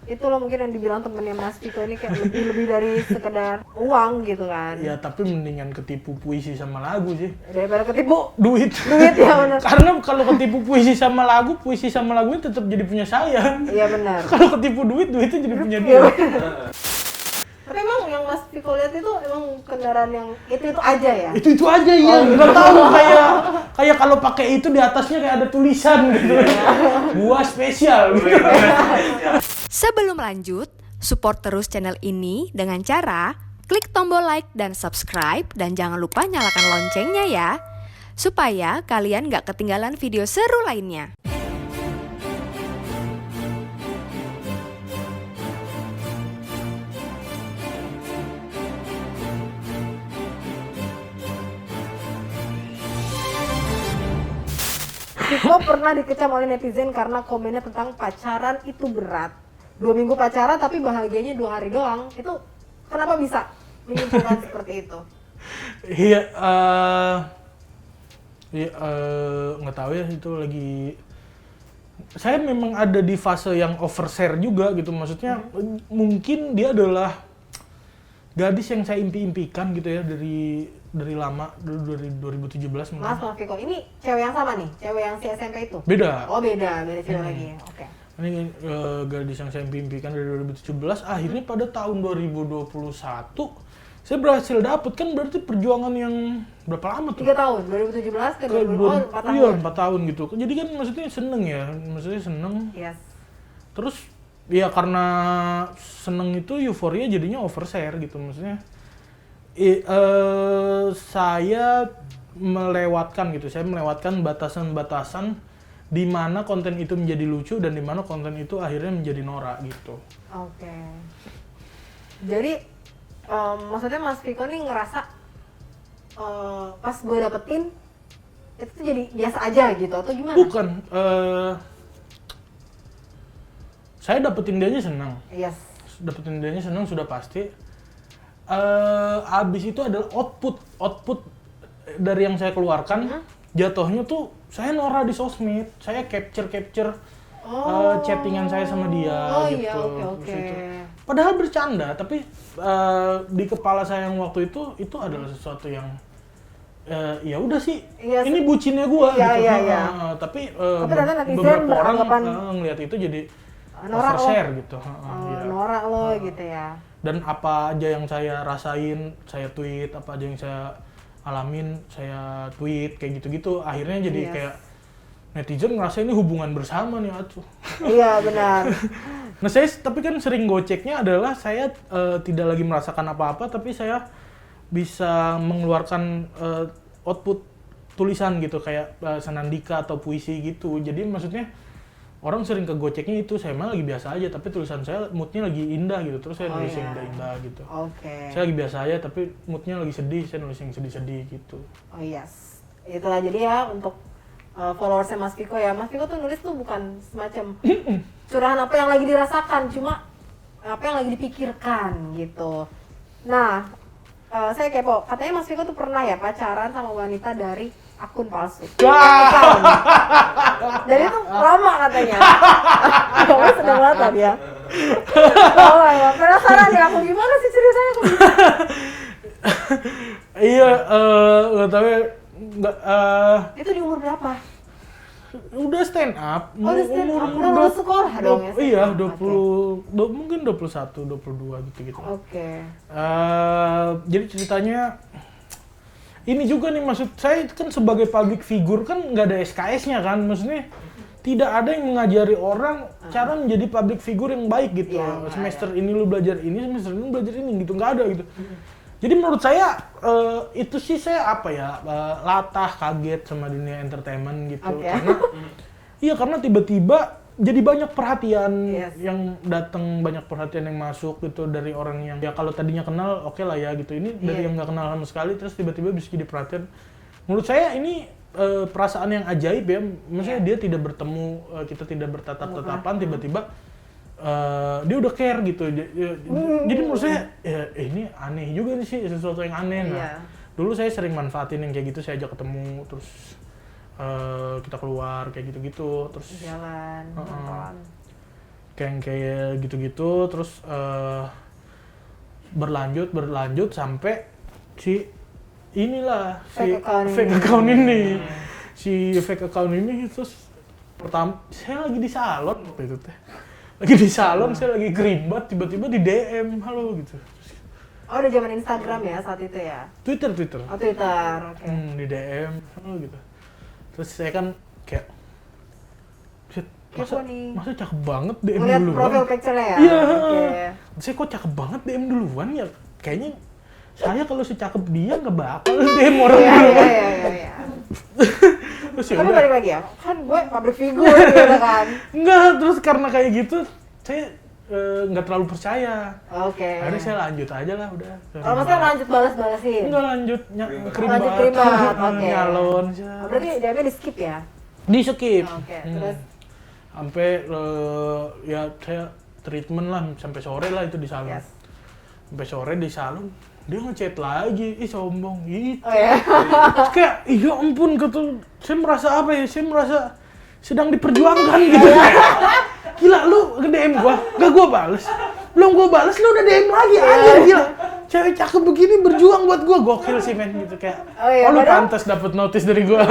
itu loh mungkin yang dibilang temennya Mas Viko ini kayak lebih dari sekedar uang gitu kan. Ya tapi mendingan ketipu puisi sama lagu sih. Daripada ketipu Duit ya benar. Karena kalau ketipu puisi sama lagunya tetap jadi punya saya. Iya benar. Kalau ketipu duitnya jadi punya Iya, dia. benar. Tapi emang yang Mas Viko lihat itu emang kendaraan yang itu aja ya? Itu aja ya. Nggak tahu kayak kalau pakai itu di atasnya kayak ada tulisan gitu. Gua spesial. Sebelum lanjut, support terus channel ini dengan cara klik tombol like dan subscribe dan jangan lupa nyalakan loncengnya ya, supaya kalian gak ketinggalan video seru lainnya. Viko pernah dikecam oleh netizen karena komennya tentang pacaran itu berat. 2 minggu pacaran tapi bahagianya 2 hari doang. Itu kenapa bisa menyimpulkan seperti itu? Iya, nggak tahu ya, itu lagi. Saya memang ada di fase yang overshare juga gitu, maksudnya mungkin dia adalah gadis yang saya impi-impikan gitu ya dari lama, dari 2017 mungkin. Mas Viko, ini cewek yang sama nih? Cewek yang si SMP itu? Beda. Oh beda cewek lagi, oke. Ini gadis yang saya impikan dari 2017, akhirnya pada tahun 2021 saya berhasil dapet, kan berarti perjuangan yang berapa lama tuh? 3 tahun, 2017 ke 2020, 4 tahun. Iya, 4 tahun gitu. Jadi kan maksudnya seneng. Yes. Terus ya karena seneng itu euforia jadinya overshare gitu, maksudnya. Saya melewatkan batasan-batasan di mana konten itu menjadi lucu dan di mana konten itu akhirnya menjadi norak gitu. Oke. Jadi maksudnya Mas Viko nih ngerasa pas gue dapetin itu tuh jadi biasa aja gitu atau gimana? Bukan, saya dapetin dianya senang. Yes. Dapetin dianya senang sudah pasti. Abis itu adalah output dari yang saya keluarkan. Jatuhnya tuh saya norak di sosmed, saya capture chattingan saya sama dia gitu. Iya, oke. Padahal bercanda, tapi di kepala saya yang waktu itu adalah sesuatu yang ya udah sih, iya, ini bucinnya gua iya, gitu. Iya. Tapi ternyata netizen beberapa orang beranggapan ngelihat itu jadi norak overshare gitu. Iya. Norak lo gitu ya. Dan apa aja yang saya rasain, saya tweet, apa aja yang saya alamin, saya tweet, kayak gitu-gitu. Akhirnya jadi kayak netizen ngerasa ini hubungan bersama nih, atuh. Iya, benar. Nah, tapi kan sering goceknya adalah saya tidak lagi merasakan apa-apa, tapi saya bisa mengeluarkan output tulisan gitu, kayak senandika atau puisi gitu. Jadi maksudnya orang sering ke goceknya itu, saya mah lagi biasa aja, tapi tulisan saya moodnya lagi indah gitu, terus saya nulis yang indah-indah gitu. Saya lagi biasa aja, tapi moodnya lagi sedih, saya nulis yang sedih-sedih gitu. Oh yes, itulah jadi ya untuk followersnya Mas Viko ya. Mas Viko tuh nulis tuh bukan semacam curahan apa yang lagi dirasakan, cuma apa yang lagi dipikirkan gitu. Nah, saya kepo, katanya Mas Viko tuh pernah ya pacaran sama wanita dari akun palsu. Jadi itu lama katanya. Kamu sedang banget tadi ya. Oh, penasaran ya aku gimana sih ceritanya aku. Iya, nggak tahu ya, Itu di umur berapa? udah stand up. Udah stand up, udah lulus sekolah dong ya? Iya, 20, mungkin 21, 22 gitu-gitu. Oke. Jadi ceritanya ini juga nih, maksud saya kan sebagai public figure kan nggak ada SKS-nya kan, maksudnya tidak ada yang mengajari orang cara menjadi public figure yang baik gitu. Semester ini lu belajar ini, semester ini lu belajar ini gitu, nggak ada gitu. Jadi menurut saya itu sih saya latah, kaget sama dunia entertainment gitu. Karena tiba-tiba jadi banyak perhatian yang datang, banyak perhatian yang masuk gitu dari orang yang ya kalau tadinya kenal oke lah ya gitu. Ini dari yang nggak kenal sama sekali terus tiba-tiba bisa jadi perhatian. Menurut saya ini perasaan yang ajaib ya. Maksudnya dia tidak bertemu, kita tidak bertatap-tatapan, tiba-tiba dia udah care gitu. Jadi menurut saya ya, ini aneh juga nih sih, sesuatu yang aneh. Nah, dulu saya sering manfaatin yang kayak gitu, saya ajak ketemu terus kita keluar kayak gitu-gitu terus jalan, nonton. kayak gitu-gitu, terus berlanjut sampai si inilah fake account ini. Si fake account ini terus pertama saya lagi di salon waktu itu teh. Lagi di salon, saya lagi kerimbat, tiba-tiba di DM, halo gitu. Oh, udah zaman Instagram ya saat itu ya? Twitter. Oh, Twitter, oke. Di DM, halo gitu. Terus saya kan kayak masa cakep banget DM ngeliat duluan. profil picture-nya ya? Iya. Okay. Saya kok cakep banget DM duluan ya? Kayaknya saya kalau secakep dia nggak bakal DM orang duluan. Iya. Terus ya Tapi udah. balik lagi ya, kan gue public figure gitu kan? Enggak, terus karena kayak gitu saya nggak terlalu percaya. Oke. Akhirnya saya lanjut aja lah udah. Oh, maksudnya lanjut balas-balasin? Enggak lanjut Lanjut keribat, oke. nyalon. Oh, berarti DM-nya di skip ya? Di skip. Oke, terus? Sampai ya saya treatment lah sampai sore lah itu di salon. Yes. Sampai sore di salon dia ngechat lagi, sombong gitu. Oh ya? Terus kayak, iya ampun, gitu. Saya merasa apa ya, saya merasa sedang diperjuangkan gitu. Gila, lu nge-DM gua, gak gua bales. Belum gua bales, lu udah DM lagi, anjir gila. Cewek cakep begini berjuang buat gua, gokil sih men gitu kayak. Oh, lu pantas dapet notice dari gua.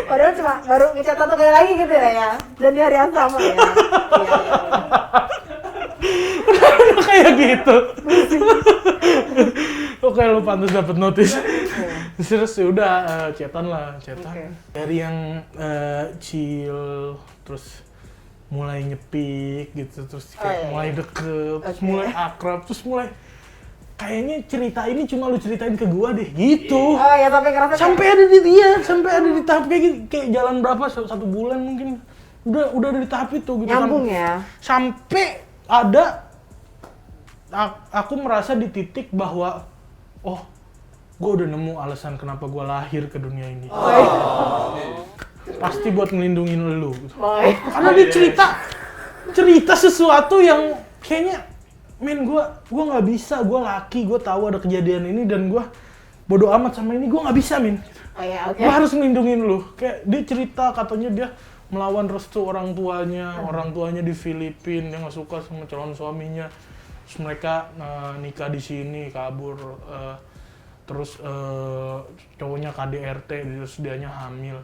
Padahal cuma baru ngechat 1 kali lagi gitu ya? Dan di hari yang sama ya? Udah kayak gitu. Oke, lu pantas dapet notice. Terus ya udah chatan. Okay. Dari yang chill, terus mulai nyepik gitu, terus kayak mulai deket, terus mulai akrab, terus mulai kayaknya cerita ini cuma lu ceritain ke gua deh gitu. Oh ya, tapi ngerasa sampai ada di dia, sampai ada di tahap kayak gitu, kayak jalan berapa 1 bulan mungkin udah ada di tahap itu gitu. nyambung ya? Sampai ada aku merasa di titik bahwa gue udah nemu alasan kenapa gue lahir ke dunia ini. Pasti buat ngelindungin lu. Karena dia cerita sesuatu yang kayaknya, men gue nggak bisa, gue laki, gue tahu ada kejadian ini dan gue bodoh amat sama ini, gue nggak bisa men. Gue harus ngelindungin lu. Kayak dia cerita katanya dia melawan restu orang tuanya di Filipina, dia nggak suka sama calon suaminya. Terus mereka nikah di sini, kabur. Terus cowoknya KDRT, terus dianya hamil.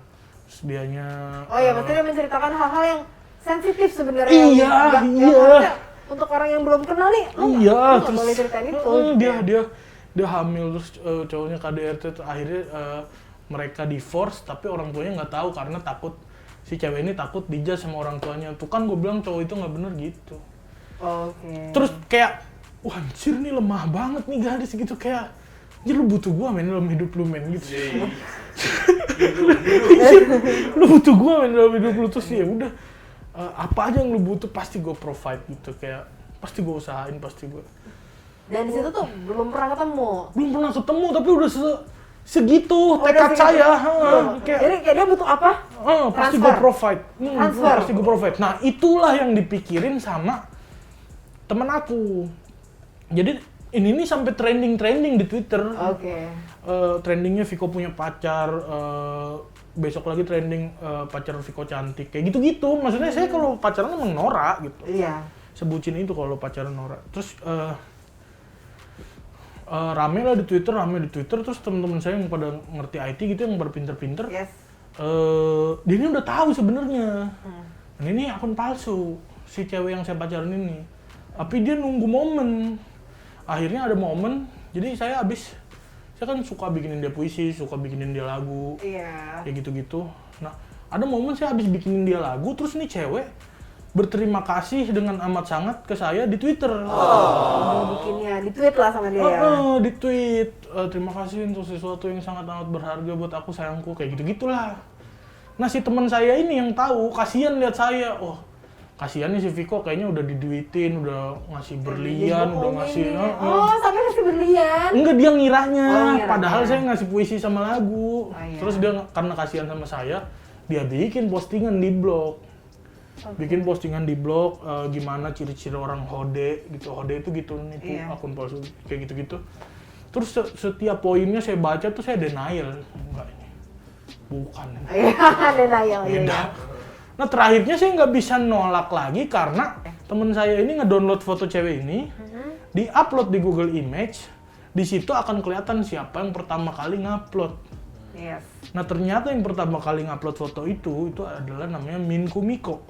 Terus dianya maksudnya dia menceritakan hal-hal yang sensitif sebenarnya. Iya. Untuk orang yang belum kenal nih, terus boleh ceritain itu. Dia hamil, terus cowoknya KDRT, akhirnya mereka divorce, tapi orang tuanya nggak tahu karena takut si cewek ini takut dijudge sama orang tuanya. Tuh kan gue bilang cowok itu nggak bener gitu. Oke. Terus kayak, wah anjir nih lemah banget nih gadis gitu, kayak anjir lu butuh gua men dalam hidup lu men gitu. Lu butuh gua men dalam hidup lu, terus ya udah apa aja yang lu butuh pasti gua provide gitu, kayak pasti gua usahain, pasti gua. Dan di situ tuh belum pernah ketemu, tapi udah segitu tekad saya. Jadi kayak dia butuh apa? Pasti gua provide. Pasti gua provide. Nah itulah yang dipikirin sama temen aku. Jadi ini sampai trending di Twitter. Oke. Trendingnya Viko punya pacar, besok lagi trending pacar Viko cantik, kayak gitu-gitu. Maksudnya saya kalau pacaran emang norak gitu. Iya. Sebutin itu kalau pacaran norak. Terus rame lah di Twitter, terus teman-teman saya yang pada ngerti IT gitu, yang berpinter-pinter. Yes. Dia ini udah tahu sebenarnya. Dan ini akun palsu si cewek yang saya pacaran ini. Tapi dia nunggu momen. Akhirnya ada momen, jadi saya kan suka bikinin dia puisi, suka bikinin dia lagu, kayak gitu-gitu. Nah, ada momen saya habis bikinin dia lagu, terus nih cewek berterima kasih dengan amat sangat ke saya di Twitter. Bikinnya, di tweet lah sama dia ya? Di tweet, terima kasih untuk sesuatu yang sangat-sangat berharga buat aku sayangku, kayak gitu-gitulah. Nah, si teman saya ini yang tahu, kasihan lihat saya, kasihan nih si Viko kayaknya udah diduitin, udah ngasih berlian, udah ngasih... sampai ngasih berlian? Enggak, dia ngiranya. Padahal saya ngasih puisi sama lagu. Terus dia karena kasihan sama saya, dia bikin postingan di blog. Bikin postingan di blog, gimana ciri-ciri orang hode gitu. Hode itu gitu, nipu akun palsu, kayak gitu-gitu. Terus setiap poinnya saya baca tuh saya denial. Enggak, ini bukan. Denial, beda. Nah terakhirnya saya nggak bisa nolak lagi karena temen saya ini ngedownload foto cewek ini, di-upload di Google Image, di situ akan kelihatan siapa yang pertama kali ngupload. Yes. Nah ternyata yang pertama kali ngupload foto itu adalah namanya Min Kumiko.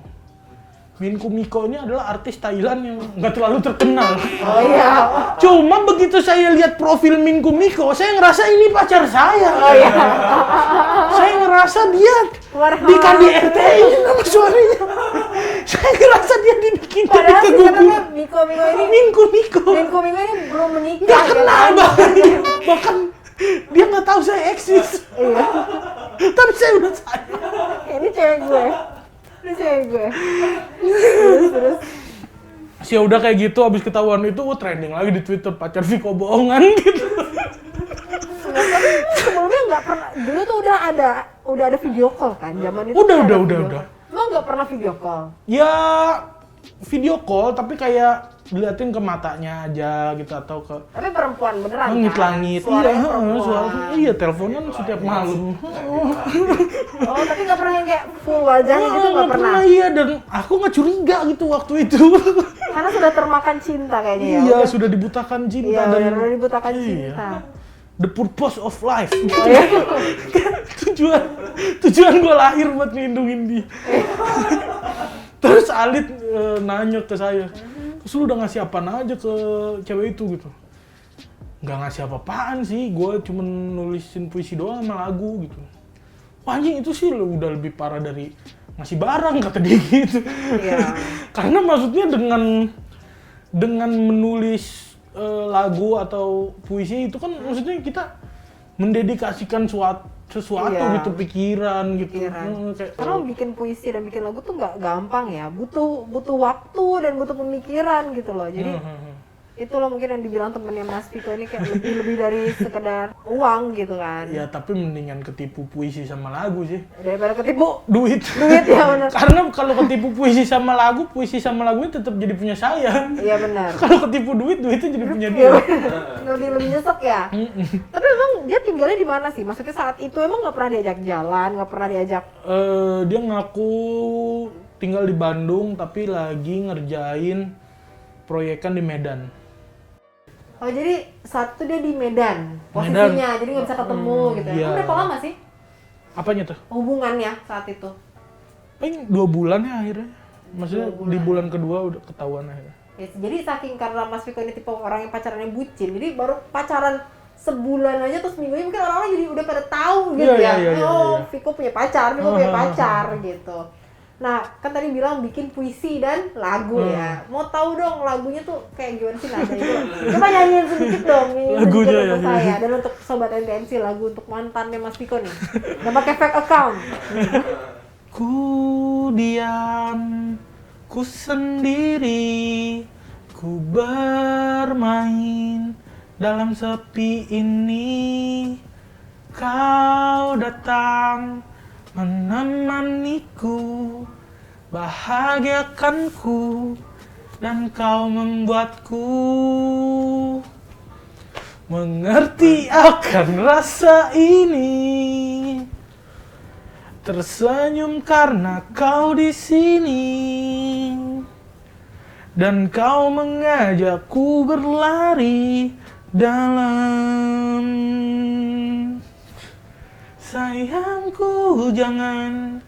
Min Kumiko ini adalah artis Thailand yang nggak terlalu terkenal. Oh iya. Cuma begitu saya lihat profil Min Kumiko, saya ngerasa ini pacar saya. Oh iya. Saya ngerasa dia Warna. di KDRT nama suaminya. Saya ngerasa dia dibikin jadi Padahal keguguran. sebenarnya Miko ini Min Kumiko. belum menikah. Nggak ya kenal kan? bahkan dia nggak tahu saya eksis. Iya. Tapi saya udah sayang. Ini cewek gue. Terus. Ya udah kayak gitu, abis ketahuan itu trending lagi di Twitter, pacar Viko bohongan gitu. Sebelumnya nggak pernah. Dulu tuh udah ada video call kan, zaman itu. Udah. Emang nggak pernah video call? Ya video call tapi kayak diliatin ke matanya aja gitu atau ke Tapi perempuan beneran langit-langit. kan? Suaranya Iya, perempuan. iya teleponan setiap malam. Oh, tapi nggak pernah yang kayak full wajahnya gitu nggak pernah? Iya, dan aku nggak curiga gitu waktu itu. Karena sudah termakan cinta kayaknya ya. Iya, Udah- sudah dibutakan cinta Iya, dan udah dibutakan Iya. cinta. The purpose of life. Oh, iya. tujuan gue lahir buat ngelindungin dia. Terus Alit nanya ke saya, terus lu udah ngasih apaan aja ke cewek itu gitu? Nggak ngasih apa-apaan sih, gue cuma nulisin puisi doang sama lagu gitu. Wah anjing itu sih udah lebih parah dari ngasih barang kata dia gitu. Iya. Karena maksudnya dengan menulis lagu atau puisi itu kan maksudnya kita mendedikasikan sesuatu Iya. gitu, pikiran gitu. Pikiran. Kayak, Karena bikin puisi dan bikin lagu tuh nggak gampang ya, butuh waktu dan butuh pemikiran gitu loh. Jadi itulah mungkin yang dibilang temennya Mas Viko ini kayak lebih dari sekedar uang gitu kan. ya tapi mendingan ketipu puisi sama lagu sih. Daripada ketipu Duit. ya benar. Karena kalau ketipu puisi sama lagunya tetap jadi punya saya. Iya benar. Kalau ketipu duitnya jadi punya Iya dia. benar. Lebih nyesek ya. Tapi emang dia tinggalnya di mana sih? Maksudnya saat itu emang nggak pernah diajak jalan, nggak pernah diajak. Dia ngaku tinggal di Bandung tapi lagi ngerjain proyekan di Medan. Oh jadi saat itu dia di Medan posisinya, jadi nggak bisa ketemu gitu ya. iya. Emang berapa lama sih Apanya tuh? hubungannya saat itu? Paling 2 bulan ya akhirnya. Maksudnya 2 bulan. di bulan kedua udah ketahuan akhirnya. Ya, jadi saking karena Mas Viko ini tipe orang yang pacarannya bucin, jadi baru pacaran sebulan aja terus minggunya mungkin orang-orang jadi udah pada tahu gitu Iya, ya. iya, Oh, iya. Viko punya pacar gitu. Nah, kan tadi bilang bikin puisi dan lagu ya. Mau tahu dong lagunya tuh kayak gimana sih nadanya? Coba nyanyiin sedikit dong, nyanyiin Lagunya sedikit ya, untuk iya. saya dan untuk sobat NTNC lagu untuk mantannya Mas Viko nih. Udah pakai fake account. Ku diam, ku sendiri, ku bermain dalam sepi ini. Kau datang menemaniku, bahagiakanku, dan kau membuatku mengerti akan rasa ini. Tersenyum karena kau di sini, dan kau mengajakku berlari dalam. Sayangku jangan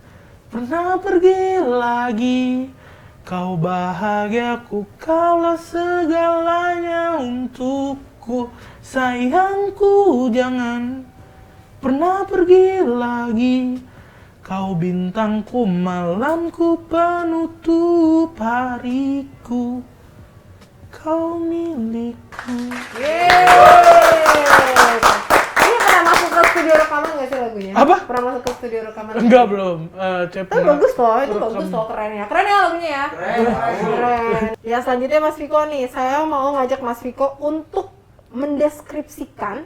pernah pergi lagi, kau bahagiaku, kaulah segalanya untukku. Sayangku jangan pernah pergi lagi, kau bintangku, malamku, penutup hariku, kau milikku. Ini pernah masuk ke studio rekaman nggak sih lagunya? Apa? Pernah masuk ke studio rekaman? Enggak, belum. Tapi bagus loh, itu bagus loh, keren ya lagunya ya. Keren. Ya selanjutnya Mas Viko nih, saya mau ngajak Mas Viko untuk mendeskripsikan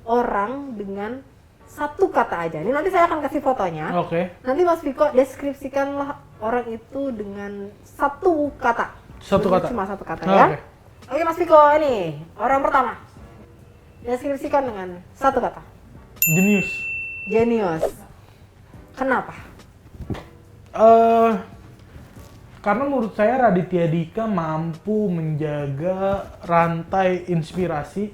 orang dengan satu kata aja. Ini nanti saya akan kasih fotonya. Oke. Nanti Mas Viko deskripsikanlah orang itu dengan satu kata. Satu kata. Cuma satu kata Oke. ya. Oke Mas Viko, ini orang pertama. Deskripsikan dengan satu kata. Jenius. Jenius. Kenapa? Karena menurut saya Raditya Dika mampu menjaga rantai inspirasi.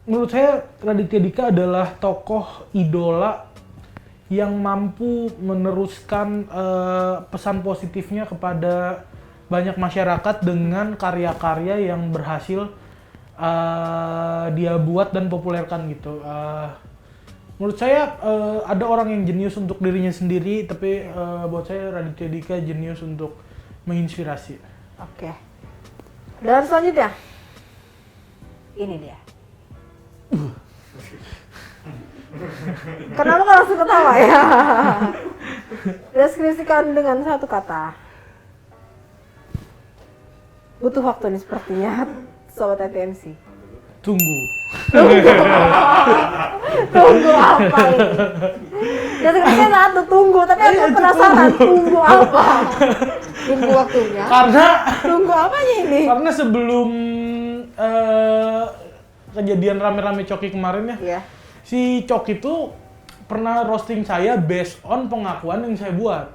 Menurut saya Raditya Dika adalah tokoh idola yang mampu meneruskan pesan positifnya kepada banyak masyarakat dengan karya-karya yang berhasil dia buat dan populerkan gitu. Menurut saya ada orang yang jenius untuk dirinya sendiri, tapi buat saya Raditya Dika jenius untuk menginspirasi. Oke. Dan selanjutnya, ini dia. Kenapa nggak langsung ketawa ya? Deskripsikan dengan satu kata. Butuh waktu nih sepertinya, Sobat ATMC. Tunggu. Tunggu apa ini? Deskripsinya satu, tunggu. Tapi aku penasaran, tunggu apa? Tunggu waktunya. Tunggu apanya ini? Karena sebelum kejadian rame-rame Coki kemarin ya, Iya. si Coki itu pernah roasting saya based on pengakuan yang saya buat.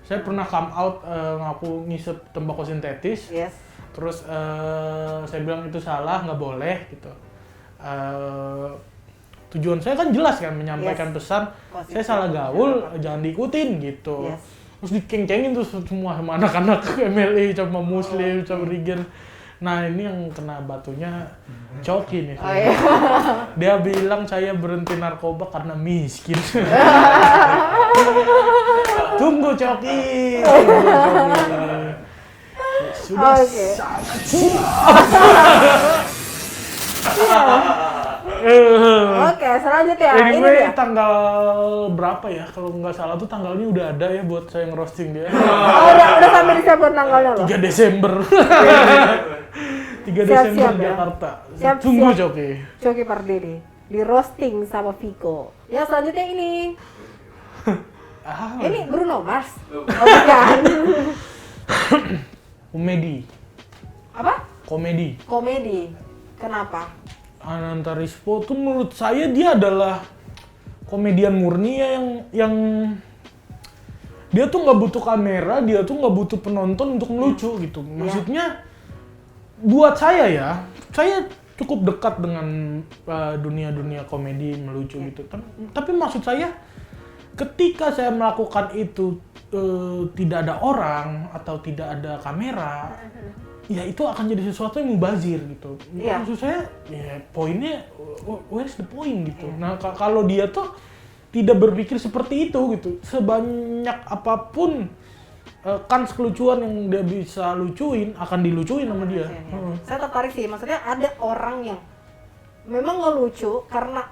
Saya pernah come out ngaku ngisep tembakau sintetis. Yes. Terus saya bilang itu salah, nggak boleh gitu. Tujuan saya kan jelas kan, menyampaikan pesan Positif. saya salah gaul, jangan diikutin gitu. Yes. Terus dikeng-kengin tuh semua sama anak-anak MLI, sama Muslim, sama Rigen. Nah ini yang kena batunya Coki nih. Oh, iya. Dia bilang saya berhenti narkoba karena miskin. Tunggu Coki. Sudah Oke. sangat siap. Oke, selanjutnya ini Anyway, dia. tanggal berapa ya? Kalau nggak salah tuh tanggalnya udah ada ya buat saya ngerosting dia. Oh, udah sampai disiapkan tanggalnya loh. 3 Desember. 3 Siap-siap Desember ya. Jakarta. Siap-siap. Tunggu Coki. Coki Pardede di roasting sama Viko. Ya selanjutnya ini. Ini Bruno Mars. Oh, bukan. Komedi. Apa? Komedi. Komedi. Kenapa? Ananta Rispo tuh menurut saya dia adalah komedian murni ya yang dia tuh nggak butuh kamera, dia tuh nggak butuh penonton untuk melucu gitu. Maksudnya buat saya ya, saya cukup dekat dengan dunia-dunia komedi melucu gitu. Tapi maksud saya ketika saya melakukan itu tidak ada orang atau tidak ada kamera, ya itu akan jadi sesuatu yang mubazir gitu. Iya. Maksud saya, ya poinnya, where's the point gitu. Nah kalau dia tuh tidak berpikir seperti itu gitu, sebanyak apapun kans kelucuan yang dia bisa lucuin akan dilucuin sama dia. Saya tertarik sih, maksudnya ada orang yang memang ngelucu karena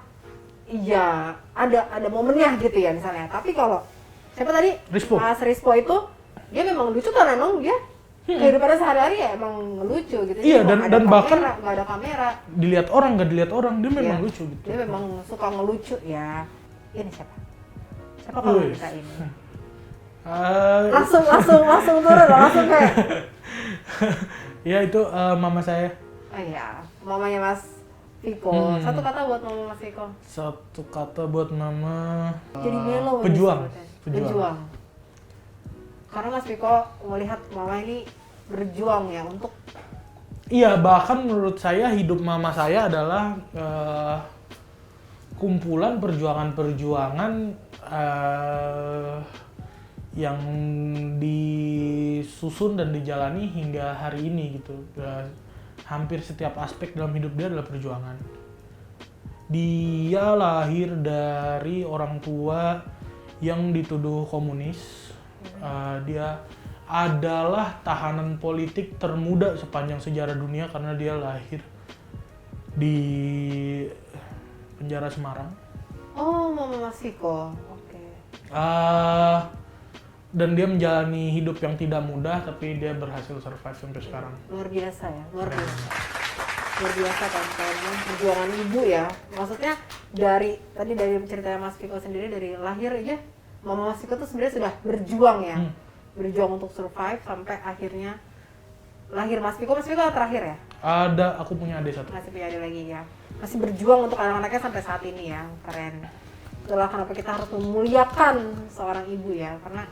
iya ada momennya gitu ya misalnya. Tapi kalau siapa tadi? Rispo. Mas Rispo itu dia memang lucu karena emang dia kehidupannya sehari-hari ya emang ngelucu gitu. Iya, Jadi dan bahkan nggak ada kamera. dilihat orang nggak dilihat orang, dia memang Iya. lucu gitu. Dia memang suka ngelucu ya. Ini siapa? Siapa kalau Wih. kita ini? Eh, Langsung turun, langsung kayak. ya itu mama saya. Oh iya, mamanya Mas Viko. Satu kata buat mama Mas Viko. Satu kata buat mama. Jadi melo. Pejuang. Pejuang. Karena Mas Viko melihat mama ini berjuang ya untuk. Iya, bahkan menurut saya hidup mama saya adalah kumpulan perjuangan-perjuangan yang disusun dan dijalani hingga hari ini gitu. Hampir setiap aspek dalam hidup dia adalah perjuangan. Dia lahir dari orang tua yang dituduh komunis. Dia adalah tahanan politik termuda sepanjang sejarah dunia karena dia lahir di penjara Semarang. Oh, mama Mas Viko. Oke. Dan dia menjalani hidup yang tidak mudah, tapi dia berhasil survive sampai sekarang. Luar biasa ya, luar biasa. Luar biasa kan, memang perjuangan ibu ya. Maksudnya dari ceritanya Mas Viko sendiri dari lahir aja, mama Mas Viko tuh sebenarnya sudah berjuang ya. Berjuang untuk survive sampai akhirnya lahir Mas Viko terakhir ya? Ada, aku punya adik satu. Masih punya adik lagi ya. Masih berjuang untuk anak-anaknya sampai saat ini ya, keren. itulah kenapa kita harus memuliakan seorang ibu ya, karena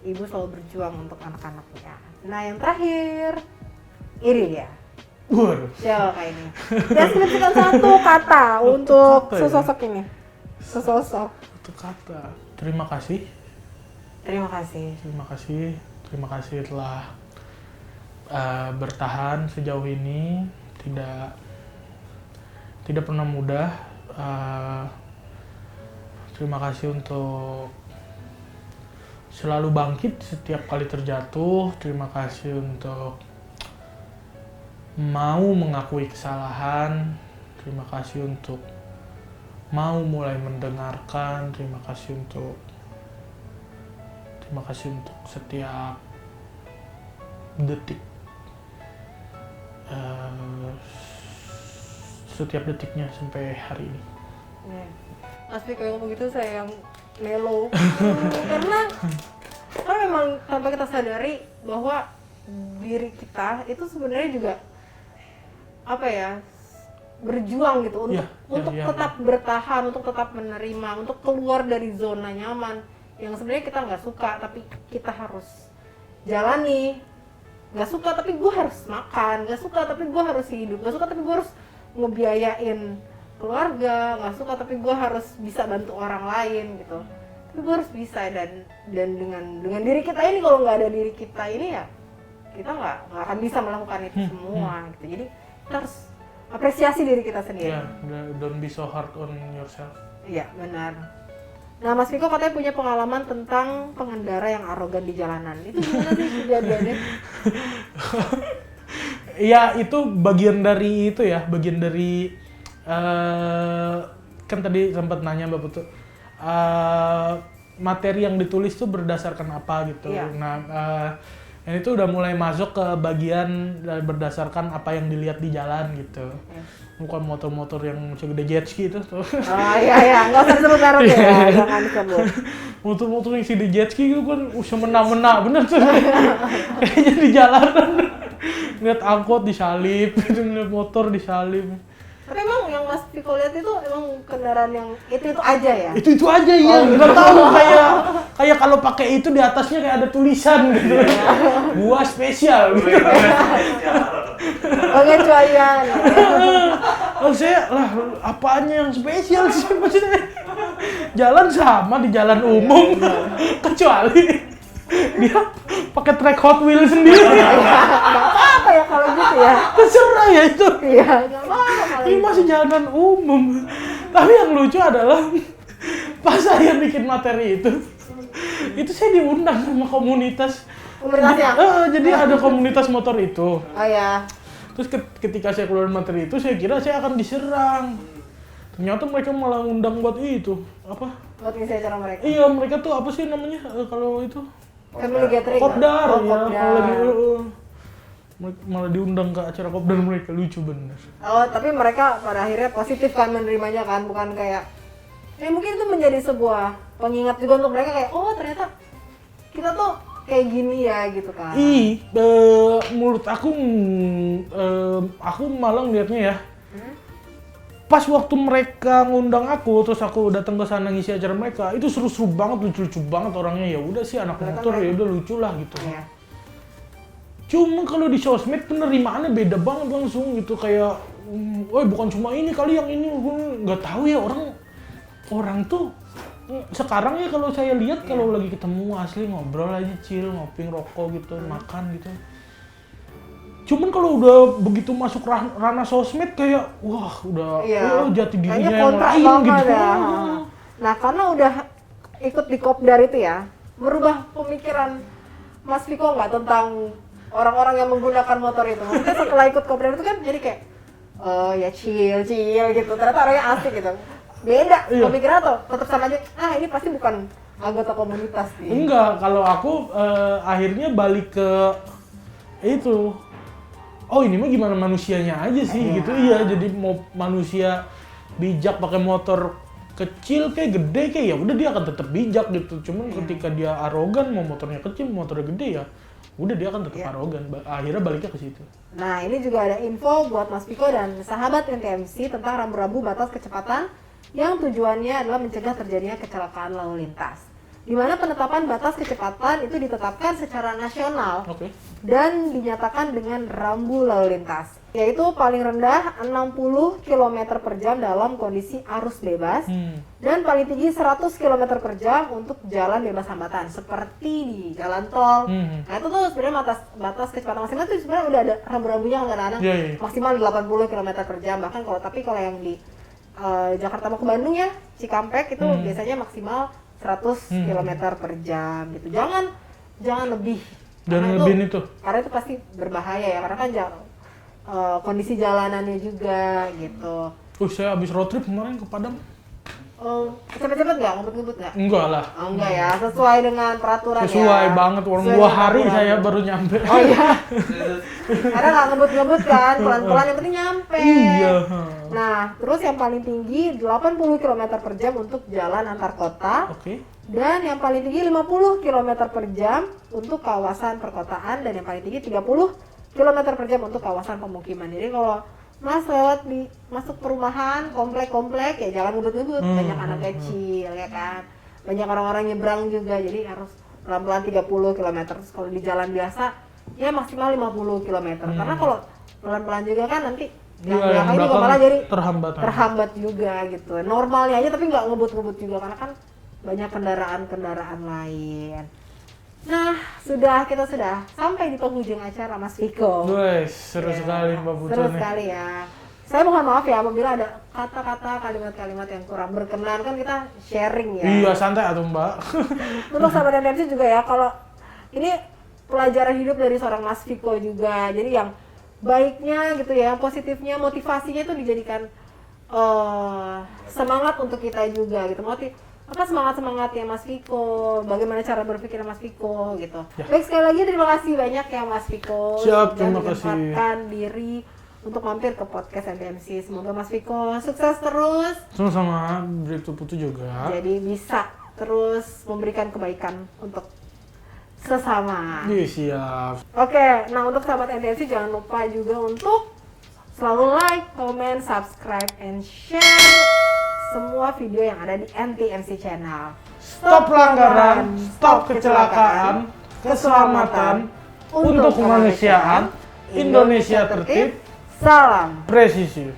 ibu selalu berjuang untuk anak-anaknya. Nah yang terakhir, ini dia. Waduh. Siapa ini? Deskripsikan satu kata untuk kata ya? sesosok ini. Sesosok. Satu kata. Terima kasih. Terima kasih. Terima kasih. Terima kasih telah bertahan sejauh ini. Tidak pernah mudah. Terima kasih untuk selalu bangkit setiap kali terjatuh. Terima kasih untuk mau mengakui kesalahan. Terima kasih untuk mau mulai mendengarkan. Terima kasih untuk setiap detik, setiap detiknya sampai hari ini. Mas Piko yang ngomong gitu saya yang melo. Karena memang tanpa kita sadari bahwa diri kita itu sebenarnya juga berjuang gitu untuk tetap bertahan, untuk tetap menerima, untuk keluar dari zona nyaman yang sebenarnya kita nggak suka tapi kita harus jalani. Nggak suka tapi gue harus makan, nggak suka tapi gue harus hidup, nggak suka tapi gue harus ngebiayain keluarga, nggak suka tapi gue harus bisa bantu orang lain gitu. Tapi gue harus bisa, dan dengan diri kita ini, kalau nggak ada diri kita ini ya kita nggak akan bisa melakukan itu semua gitu. Jadi kita harus apresiasi diri kita sendiri. Don't be so hard on yourself. Iya, benar. Nah, Mas Piko katanya punya pengalaman tentang pengendara yang arogan di jalanan. Itu gimana sih kejadiannya? Iya, itu bagian dari kan tadi sempat nanya Mbak Putu, materi yang ditulis tuh berdasarkan apa gitu. Iya. Nah, yang itu udah mulai masuk ke bagian berdasarkan apa yang dilihat di jalan gitu. Bukan motor-motor yang segede jet ski itu tuh. Oh iya, nggak usah disebut merek ya, jangan disebut. Motor-motor yang segede jet ski itu kan semena-mena, bener tuh. Kayaknya di jalanan. Lihat angkot disalip, lihat motor disalip. Tapi emang yang Mas Piko lihat itu emang kendaraan yang itu aja ya? Itu aja ya, nggak tahu kayak kalau pakai itu di atasnya kayak ada tulisan gitu. Gua spesial gitu. Pengecualian. Oh saya lah, apanya yang spesial sih maksudnya? Jalan sama di jalan umum, kecuali dia pakai track Hot Wheels sendiri. Nggak apa-apa ya kalau gitu ya. Terserah ya itu. Iya, nggak apa-apa kalau Ini gitu. masih jalanan umum. Tapi yang lucu adalah pas saya bikin materi itu saya diundang sama komunitas. Komunitasnya? Jadi ada komunitas motor itu. Oh ya. Terus ketika saya keluar materi itu, saya kira saya akan diserang. Ternyata mereka malah undang buat itu. Apa? Buat ngisi acara mereka. Iya, mereka tuh apa sih namanya kalau itu? Family gathering. Kopdar ya. Kopdar. Kalau lagi malah diundang ke acara kopdar mereka, lucu bener. Oh, tapi mereka pada akhirnya positif kan menerimanya kan, bukan kayak mungkin itu menjadi sebuah pengingat juga untuk mereka kayak oh ternyata kita tuh kayak gini ya gitu kan. Menurut aku malah ngeliatnya ya. Pas waktu mereka ngundang aku, terus aku datang ke sana ngisi acara mereka, itu seru-seru banget, lucu-lucu banget orangnya. Ya udah sih anak motor, ya udah lucu lah gitu. Iya. Cuma kalau di sosmed penerimaannya beda banget langsung gitu, kayak bukan cuma ini kali yang ini, nggak tahu ya orang tuh sekarang ya kalau saya lihat kalau lagi ketemu asli ngobrol aja chill, ngopi, rokok gitu, makan gitu. Cuman kalau udah begitu masuk ranah sosmed kayak udah jati dirinya yang lain gitu. Ya. Nah, karena udah ikut di Kopdar itu ya, merubah pemikiran Mas Piko nggak tentang orang-orang yang menggunakan motor itu. Maksudnya setelah ikut Kopdar itu kan jadi kayak ya chill gitu. Ternyata orangnya asik gitu. Beda pemikiran tuh, tetap sama aja. Ini pasti bukan anggota komunitas nih. Enggak, kalau aku akhirnya balik ke itu. Oh ini mah gimana manusianya aja sih gitu. Iya, jadi mau manusia bijak pakai motor kecil kayak gede kayak ya udah dia akan tetap bijak gitu. Cuman ketika dia arogan mau motornya kecil, motornya gede ya udah dia akan tetap arogan. Akhirnya baliknya ke situ. Nah, ini juga ada info buat Mas Piko dan sahabat NTMC tentang rambu-rambu batas kecepatan yang tujuannya adalah mencegah terjadinya kecelakaan lalu lintas. Di mana penetapan batas kecepatan itu ditetapkan secara nasional Oke. dan dinyatakan dengan rambu lalu lintas, yaitu paling rendah 60 km per jam dalam kondisi arus bebas dan paling tinggi 100 km per jam untuk jalan bebas hambatan seperti di jalan tol. Nah itu tuh sebenarnya batas kecepatan maksimal itu sebenarnya udah ada rambu-rambunya kan kadang-kadang maksimal 80 km per jam, bahkan kalau yang di Jakarta mau ke Bandung ya, Cikampek itu biasanya maksimal 100 km per jam gitu. Jangan lebih. Jangan lebih itu. Karena itu pasti berbahaya ya, karena kan kondisi jalanannya juga gitu. Saya habis road trip kemarin ke Padang. Cepet-cepet nggak? Ngebut-ngebut nggak? Enggak lah. Oh, enggak ya, sesuai dengan peraturan ya. Sesuai banget, orang 2 hari saya baru nyampe. Oh iya. Karena nggak ngebut-ngebut kan, pelan-pelan yang penting nyampe. Iya. Nah, terus yang paling tinggi 80 km per jam untuk jalan antar kota. Oke. Dan yang paling tinggi 50 km per jam untuk kawasan perkotaan, dan yang paling tinggi 30 km per jam untuk kawasan pemukiman. Jadi kalau Mas lewat masuk perumahan, komplek-komplek, ya jangan ngebut-ngebut, banyak anak kecil ya kan, banyak orang-orang nyebrang juga, jadi harus pelan-pelan 30 km. Terus kalau di jalan biasa ya maksimal 50 km. Karena kalau pelan-pelan juga kan nanti yang belakang juga malah jadi terhambat juga gitu. Normalnya aja tapi nggak ngebut-ngebut juga, karena kan banyak kendaraan lain. Nah, kita sudah sampai di penghujung acara, Mas Viko. Wes, seru sekali Mbak Putra. Seru sekali ya. Saya mohon maaf ya apabila ada kata-kata, kalimat-kalimat yang kurang berkenan, kan kita sharing ya. Iya, santai atuh Mbak. Untuk sahabat NTMC juga ya, kalau ini pelajaran hidup dari seorang Mas Viko juga. Jadi yang baiknya gitu ya, positifnya, motivasinya itu dijadikan semangat untuk kita juga gitu. Semangat-semangatnya Mas Viko, bagaimana cara berpikir Mas Viko gitu. Ya. Baik, sekali lagi terima kasih banyak ya Mas Viko. Siap, terima kasih. Sudah menyempatkan diri untuk mampir ke podcast NTMC. Semoga Mas Viko sukses terus. Sama-sama, Direktur Putu juga. Jadi bisa terus memberikan kebaikan untuk sesama. Iya, siap. Oke, nah untuk sahabat NTMC jangan lupa juga untuk selalu like, comment, subscribe, and share semua video yang ada di NTMC Channel. Stop pelanggaran, stop kecelakaan, keselamatan, untuk kemanusiaan, Indonesia tertib, salam presisi.